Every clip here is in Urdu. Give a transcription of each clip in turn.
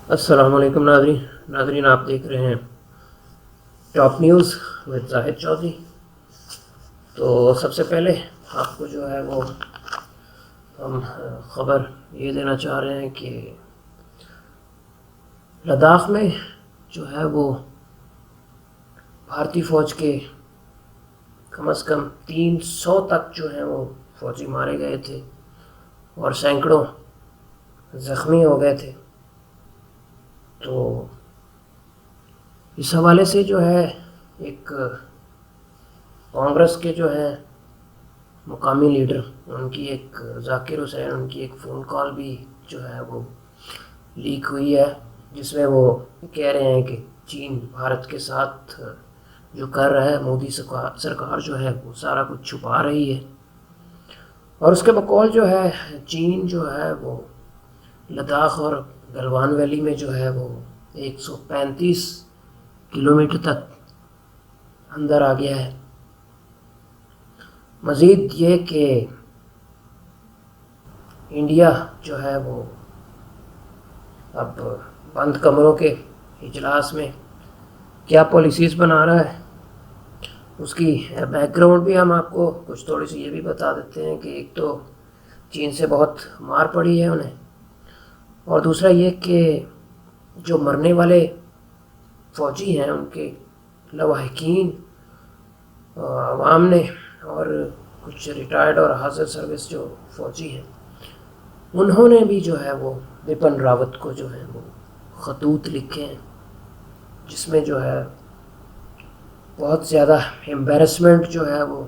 السلام علیکم ناظرین آپ دیکھ رہے ہیں ٹاپ نیوز ود زاہد چودھری۔ تو سب سے پہلے آپ کو جو ہے وہ ہم خبر یہ دینا چاہ رہے ہیں کہ لداخ میں جو ہے وہ بھارتی فوج کے کم از کم 300 تک جو ہیں وہ فوجی مارے گئے تھے اور سینکڑوں زخمی ہو گئے تھے۔ تو اس حوالے سے جو ہے ایک کانگریس کے جو ہے مقامی لیڈر ان کی ایک ذاکر حسین ان کی ایک فون کال بھی جو ہے وہ لیک ہوئی ہے، جس میں وہ کہہ رہے ہیں کہ چین بھارت کے ساتھ جو کر رہا ہے، مودی سرکار جو ہے وہ سارا کچھ چھپا رہی ہے۔ اور اس کے بقول جو ہے چین جو ہے وہ لداخ اور گلوان ویلی میں جو ہے وہ 135 کلومیٹر تک اندر آ گیا ہے۔ مزید یہ کہ انڈیا جو ہے وہ اب بند کمروں کے اجلاس میں کیا پالیسیز بنا رہا ہے، اس کی بیک گراؤنڈ بھی ہم آپ کو کچھ تھوڑی سی یہ بھی بتا دیتے ہیں کہ ایک تو چین سے بہت مار پڑی ہے انہیں، اور دوسرا یہ کہ جو مرنے والے فوجی ہیں ان کے لواحقین عوام نے اور کچھ ریٹائرڈ اور حاضر سروس جو فوجی ہیں انہوں نے بھی جو ہے وہ بپن راوت کو جو ہے وہ خطوط لکھے ہیں، جس میں جو ہے بہت زیادہ امبیرسمنٹ جو ہے وہ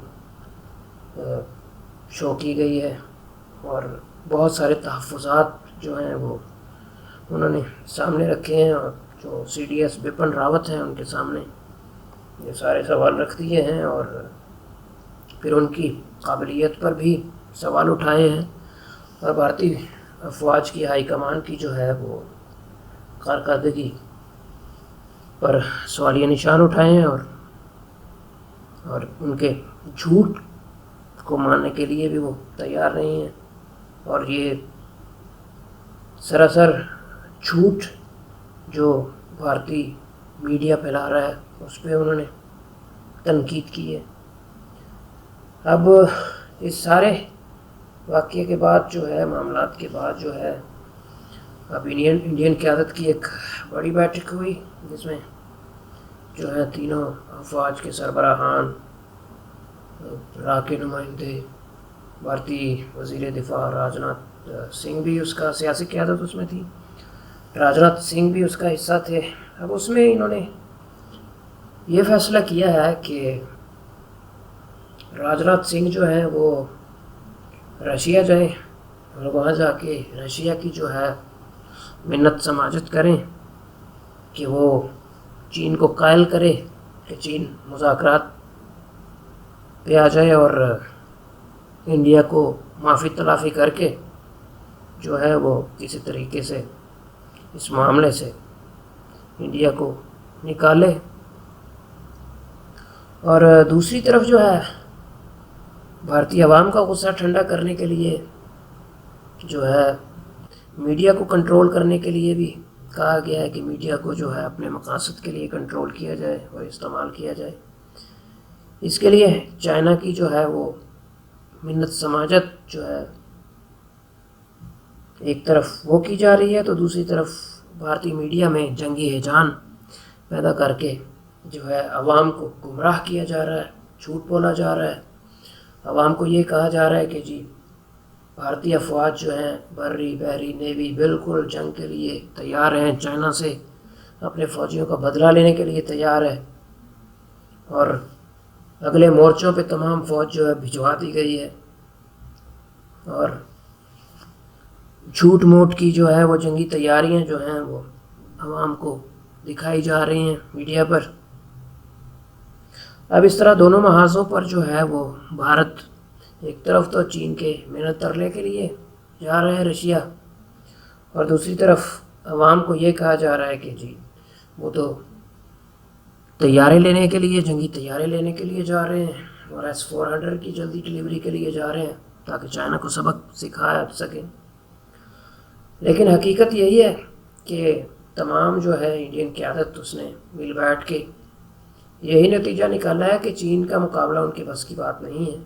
شو کی گئی ہے، اور بہت سارے تحفظات جو ہیں وہ انہوں نے سامنے رکھے ہیں، اور جو C D S Bipin Rawat ہیں ان کے سامنے یہ سارے سوال رکھ دیے ہیں، اور پھر ان کی قابلیت پر بھی سوال اٹھائے ہیں، اور بھارتی افواج کی ہائی کمان کی جو ہے وہ کارکردگی پر سوالیہ نشان اٹھائے ہیں، اور ان کے جھوٹ کو ماننے کے لیے بھی وہ تیار نہیں ہیں، اور یہ سراسر جھوٹ جو بھارتی میڈیا پھیلا رہا ہے اس پہ انہوں نے تنقید کی ہے۔ اب اس سارے واقعے کے بعد جو ہے معاملات کے بعد جو ہے اب انڈین قیادت کی ایک بڑی بیٹھک ہوئی، جس میں جو ہے تینوں افواج کے سربراہان، راہ کے نمائندے، بھارتی وزیر دفاع راجناتھ سنگھ بھی اس کا سیاسی قیادت اس میں تھی، راجناتھ سنگھ بھی اس کا حصہ تھے۔ اب اس میں انہوں نے یہ فیصلہ کیا ہے کہ راجناتھ سنگھ جو ہیں وہ رشیا جائیں اور وہاں جا کے رشیا کی جو ہے منت سماجت کریں کہ وہ چین کو قائل کرے کہ چین مذاکرات پہ آ جائے، اور انڈیا کو معافی تلافی کر کے جو ہے وہ کسی طریقے سے اس معاملے سے انڈیا کو نکالے۔ اور دوسری طرف جو ہے بھارتی عوام کا غصہ ٹھنڈا کرنے کے لیے جو ہے میڈیا کو کنٹرول کرنے کے لیے بھی کہا گیا ہے کہ میڈیا کو جو ہے اپنے مقاصد کے لیے کنٹرول کیا جائے اور استعمال کیا جائے۔ اس کے لیے چائنا کی جو ہے وہ منت سماجت جو ہے ایک طرف وہ کی جا رہی ہے، تو دوسری طرف بھارتی میڈیا میں جنگی ہیجان پیدا کر کے جو ہے عوام کو گمراہ کیا جا رہا ہے، جھوٹ بولا جا رہا ہے، عوام کو یہ کہا جا رہا ہے کہ جی بھارتی افواج جو ہیں بری بحری نیوی بالکل جنگ کے لیے تیار ہیں، چائنا سے اپنے فوجیوں کا بدلہ لینے کے لیے تیار ہے، اور اگلے مورچوں پہ تمام فوج جو ہے بھجوا دی گئی ہے، اور جھوٹ موٹ کی جو ہے وہ جنگی تیاریاں جو ہیں وہ عوام کو دکھائی جا رہی ہیں میڈیا پر۔ اب اس طرح دونوں محاذوں پر جو ہے وہ بھارت ایک طرف تو چین کے منت ترلے کے لیے جا رہا ہے رشیا، اور دوسری طرف عوام کو یہ کہا جا رہا ہے کہ جی وہ تو طیارے لینے کے لیے جنگی طیارے لینے کے لیے جا رہے ہیں، اور S-400 کی جلدی ڈلیوری کے لیے جا رہے ہیں تاکہ چائنا کو سبق سکھایا سکیں۔ لیکن حقیقت یہی ہے کہ تمام جو ہے انڈین قیادت اس نے مل بیٹھ کے یہی نتیجہ نکالا ہے کہ چین کا مقابلہ ان کے بس کی بات نہیں ہے،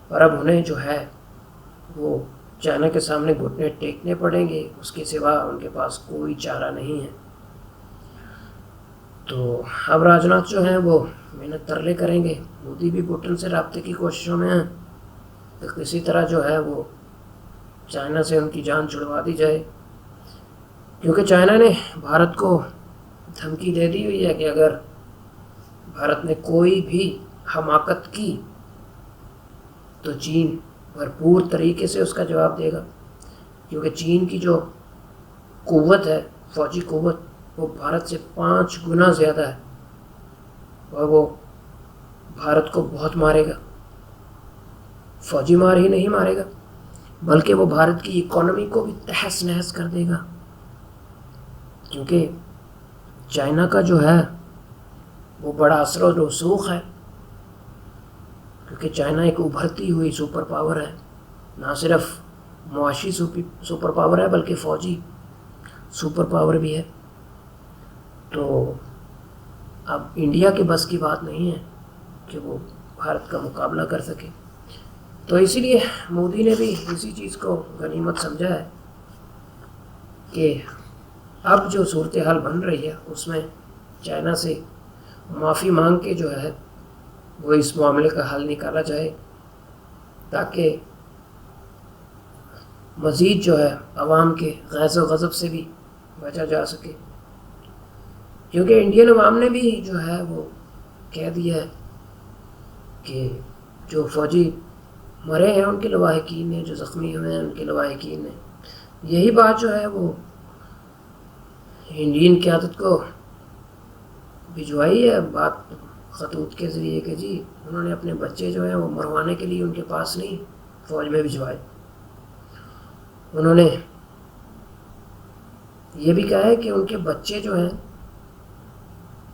اور اب انہیں جو ہے وہ چائنا کے سامنے گھٹنے ٹیکنے پڑیں گے، اس کے سوا ان کے پاس کوئی چارہ نہیں ہے۔ تو اب راجناتھ جو ہیں وہ محنت ترلے کریں گے، مودی بھی پوٹن سے رابطے کی کوششوں میں ہیں کہ کسی طرح جو ہے وہ چائنا سے ان کی جان چھڑوا دی جائے، کیونکہ چائنا نے بھارت کو دھمکی دے دی ہوئی ہے کہ اگر بھارت نے کوئی بھی حماقت کی تو چین بھرپور طریقے سے اس کا جواب دے گا، کیونکہ چین کی جو قوت ہے، فوجی قوت، وہ بھارت سے 5 گنا زیادہ ہے، اور وہ بھارت کو بہت مارے گا۔ فوجی مار ہی نہیں مارے گا بلکہ وہ بھارت کی اکانومی کو بھی تہس نہس کر دے گا، کیونکہ چائنا کا جو ہے وہ بڑا اثر و رسوخ ہے، کیونکہ چائنا ایک ابھرتی ہوئی سپر پاور ہے، نہ صرف معاشی سپر پاور ہے بلکہ فوجی سپر پاور بھی ہے۔ تو اب انڈیا کے بس کی بات نہیں ہے کہ وہ بھارت کا مقابلہ کر سکے، تو اسی لیے مودی نے بھی اسی چیز کو غنیمت سمجھا ہے کہ اب جو صورتحال بن رہی ہے اس میں چائنا سے معافی مانگ کے جو ہے وہ اس معاملے کا حل نکالا جائے، تاکہ مزید جو ہے عوام کے غیظ و غضب سے بھی بچا جا سکے، کیونکہ انڈین عوام نے بھی جو ہے وہ کہہ دیا ہے کہ جو فوجی مرے ہیں ان کے لواحقین نے، جو زخمی ہوئے ہیں ان کے لواحقین نے یہی بات جو ہے وہ انڈین قیادت کو بھجوائی ہے، بات خطوط کے ذریعے کہ جی انہوں نے اپنے بچے جو ہیں وہ مروانے کے لیے ان کے پاس نہیں فوج میں بھجوائے۔ انہوں نے یہ بھی کہا ہے کہ ان کے بچے جو ہیں،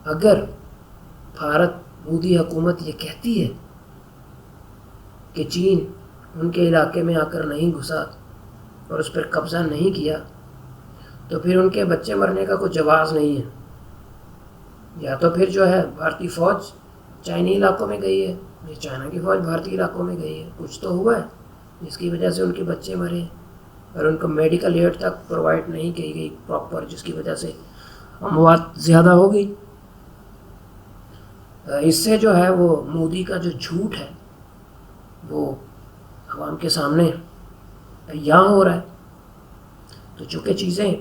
اگر بھارت مودی حکومت یہ کہتی ہے کہ چین ان کے علاقے میں آ کر نہیں گھسا اور اس پر قبضہ نہیں کیا، تو پھر ان کے بچے مرنے کا کوئی جواز نہیں ہے، یا تو پھر جو ہے بھارتی فوج چائنی علاقوں میں گئی ہے، یا چائنا کی فوج بھارتی علاقوں میں گئی ہے، کچھ تو ہوا ہے جس کی وجہ سے ان کے بچے مرے ہیں، اور ان کو میڈیکل ایڈ تک پرووائڈ نہیں کی گئی پراپر، جس کی وجہ سے اموات زیادہ ہو گئی۔ اس سے جو ہے وہ مودی کا جو جھوٹ ہے وہ عوام کے سامنے عیاں ہو رہا ہے۔ تو چونکہ چیزیں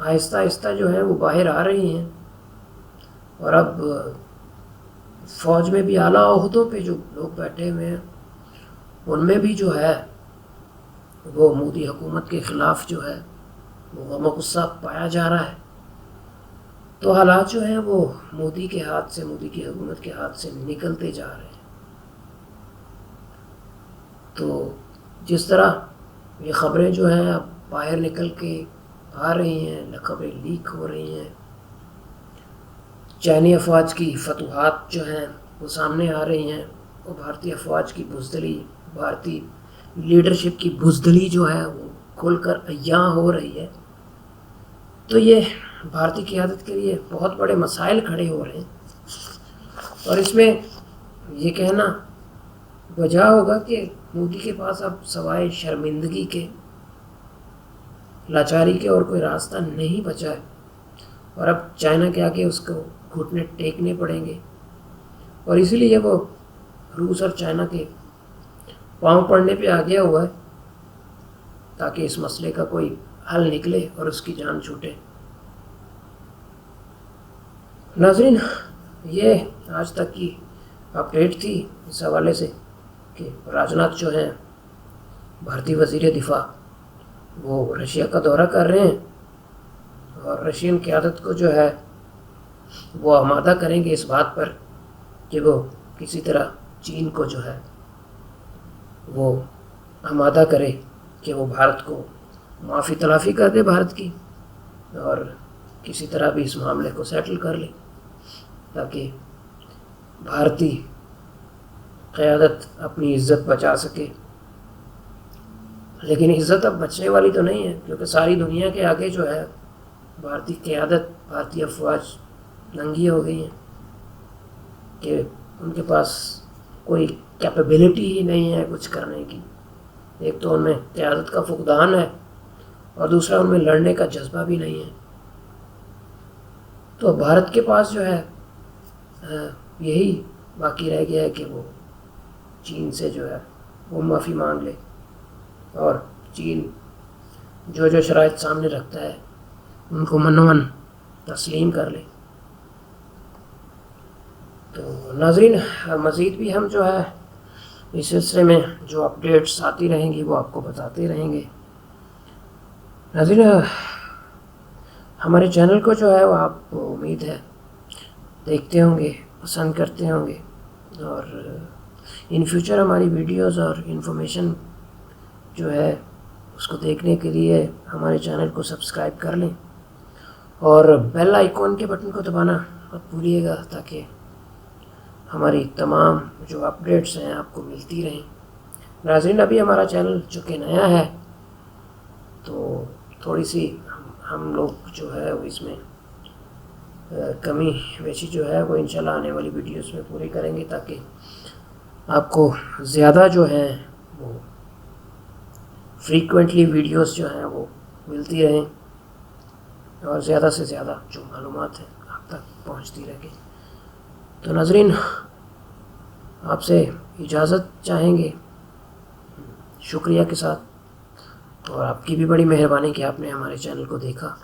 آہستہ آہستہ جو ہے وہ باہر آ رہی ہیں، اور اب فوج میں بھی اعلیٰ عہدوں پہ جو لوگ بیٹھے ہوئے ہیں ان میں بھی جو ہے وہ مودی حکومت کے خلاف جو ہے وہ غم و غصہ پایا جا رہا ہے، تو حالات جو ہیں وہ مودی کے ہاتھ سے، مودی کی حکومت کے ہاتھ سے نکلتے جا رہے ہیں۔ تو جس طرح یہ خبریں جو ہیں اب باہر نکل کے آ رہی ہیں، خبریں لیک ہو رہی ہیں، چینی افواج کی فتوحات جو ہیں وہ سامنے آ رہی ہیں، اور بھارتی افواج کی بزدلی، بھارتی لیڈرشپ کی بزدلی جو ہے وہ کھل کر عیاں ہو رہی ہے، تو یہ بھارتی قیادت کے لیے بہت بڑے مسائل کھڑے ہو رہے ہیں، اور اس میں یہ کہنا وجہ ہوگا کہ مودی کے پاس اب سوائے شرمندگی کے، لاچاری کے اور کوئی راستہ نہیں بچا ہے، اور اب چائنا کے آگے اس کو گھٹنے ٹیکنے پڑیں گے، اور اسی لیے وہ روس اور چائنا کے پاؤں پڑنے پہ آ گیا ہوا ہے تاکہ اس مسئلے کا کوئی حل نکلے اور اس کی جان چھوٹے۔ ناظرین، یہ آج تک کی اپڈیٹ تھی اس حوالے سے کہ راجناتھ جو ہیں بھارتی وزیر دفاع وہ رشیا کا دورہ کر رہے ہیں، اور رشین قیادت کو جو ہے وہ آمادہ کریں گے اس بات پر کہ وہ کسی طرح چین کو جو ہے وہ آمادہ کرے کہ وہ بھارت کو معافی تلافی کر دے بھارت کی، اور کسی طرح بھی اس معاملے کو سیٹل کر لے تاکہ بھارتی قیادت اپنی عزت بچا سکے۔ لیکن عزت اب بچنے والی تو نہیں ہے، کیونکہ ساری دنیا کے آگے جو ہے بھارتی قیادت، بھارتی افواج ننگی ہو گئی ہیں کہ ان کے پاس کوئی کیپیبلٹی ہی نہیں ہے کچھ کرنے کی. ایک تو ان میں قیادت کا فقدان ہے اور دوسرا ان میں لڑنے کا جذبہ بھی نہیں ہے. تو بھارت کے پاس جو ہے یہی باقی رہ گیا ہے کہ وہ چین سے جو ہے وہ معافی مانگ لے اور چین جو شرائط سامنے رکھتا ہے ان کو منوان تسلیم کر لے. تو ناظرین مزید بھی ہم جو ہے اس سلسلے میں جو اپڈیٹس آتی رہیں گی وہ آپ کو بتاتے رہیں گے. ناظرین ہمارے چینل کو جو ہے وہ آپ کو امید ہے دیکھتے ہوں گے، پسند کرتے ہوں گے، اور ان فیوچر ہماری ویڈیوز اور انفارمیشن جو ہے اس کو دیکھنے کے لیے ہمارے چینل کو سبسکرائب کر لیں اور بیل آئیکن کے بٹن کو دبانا مت بھولیے گا تاکہ ہماری تمام جو اپڈیٹس ہیں آپ کو ملتی رہیں. ناظرین ابھی ہمارا چینل چونکہ نیا ہے تو تھوڑی سی ہم لوگ جو ہے وہ اس میں کمی بیشی جو ہے وہ انشاءاللہ آنے والی ویڈیوز میں پوری کریں گے تاکہ آپ کو زیادہ جو ہے وہ فریکوینٹلی ویڈیوز جو ہیں وہ ملتی رہیں اور زیادہ سے زیادہ جو معلومات ہیں آپ تک پہنچتی رہیں. تو ناظرین آپ سے اجازت چاہیں گے شکریہ کے ساتھ، اور آپ کی بھی بڑی مہربانی کہ آپ نے ہمارے چینل کو دیکھا.